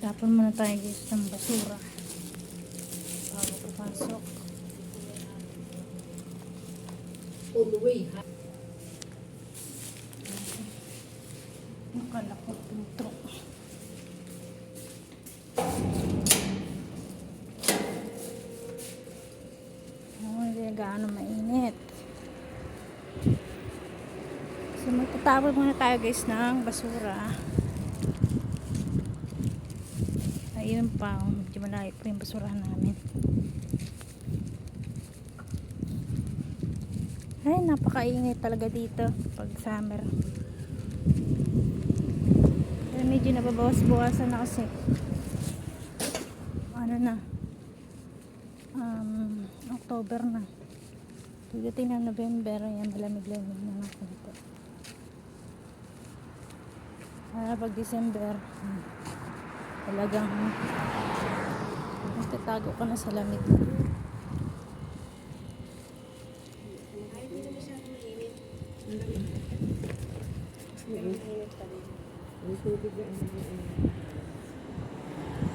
Tapon muna tayo guys ng basura bago papasok. On the way. Nakalakot yung truck. Hindi gaano mainit. So magtatapon muna tayo guys ng basura. Ayun pa, medyo malayo pa yung basurahan namin. Ay, napakaingay talaga dito pag summer. Pero medyo nababawas-bawasan na kasi. Ano na? October na. Pagdating ng November, yan, malamig-lamig na ako dito. Pag December, talagang magtatago ka na sa lamig.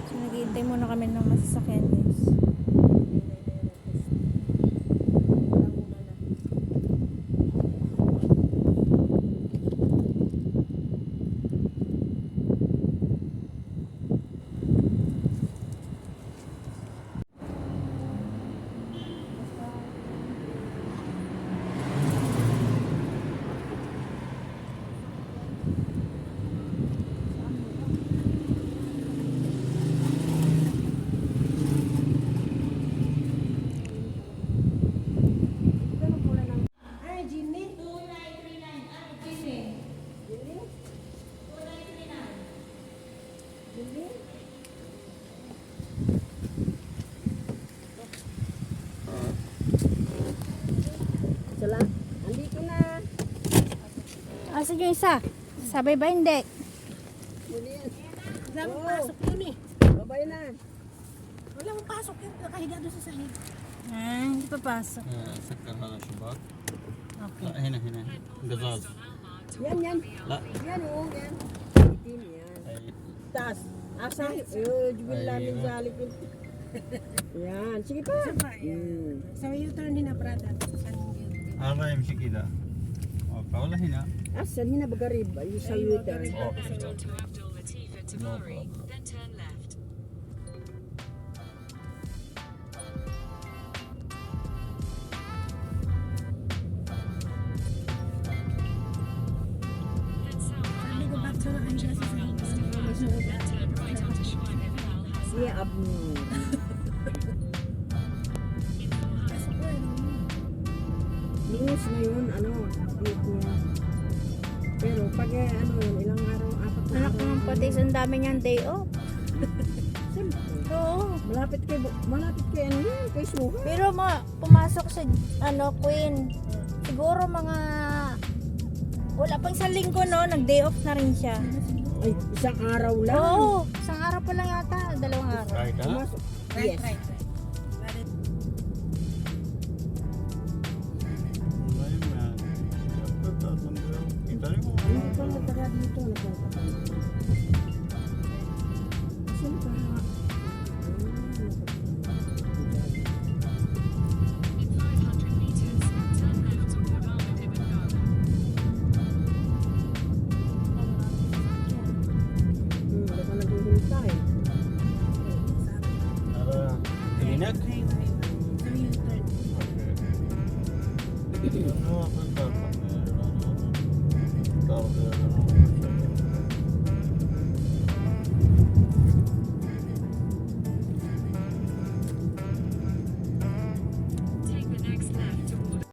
So naghihintay muna kami ng masasakyan guys. Sala. Andito na. Asan yung isa? Sabay ba hindi? Muli yan. Wala mong pasok yun eh. Babay na. Wala mong pasok yun. Nakahiga doon sa sahig. Hindi pa pasok. سكر هذا الشباك Okay. لا هنا هنا قزاز Yan, yan. لا Yan, oo, yan. Itim yan. أي. Taas. Asa? Jubil namin sa halipin. Yan. Sige pa. So you turn din na brada. هذا يمشي كذا اوكي ولا هنا Asan? Hinabagarib. Ayun sa yudan. اوكي To Abdul Latif at Tamari, then turn left. Head south for Sabi ko back to na kanina sa sahig. then turn right onto Schweineval Hassan. Siya abno. Pasok ko yun. Linis na yun. Ano? Update niya. Pero pag ano yun, ilang araw, 4 na Anak araw. naman pati, ang dami niyang day off. Siyempre. Oo. Malapit kay ano yan, kay Suha. Pero pumasok sa Queen. Siguro mga wala pang isang linggo no, nag-day off na rin siya. Ay, isang araw lang. Oo, isang araw pa lang yata, 2 araw. رايك ها Pumasok. Right, Yes. right, right. Hindi pa nataga dito. Nagpunta pa. Sino pa? In 500 meters, turn left toward Ahmed Ibn Ghala. Baka naghihintay. هذا هناك So you turn. اوكي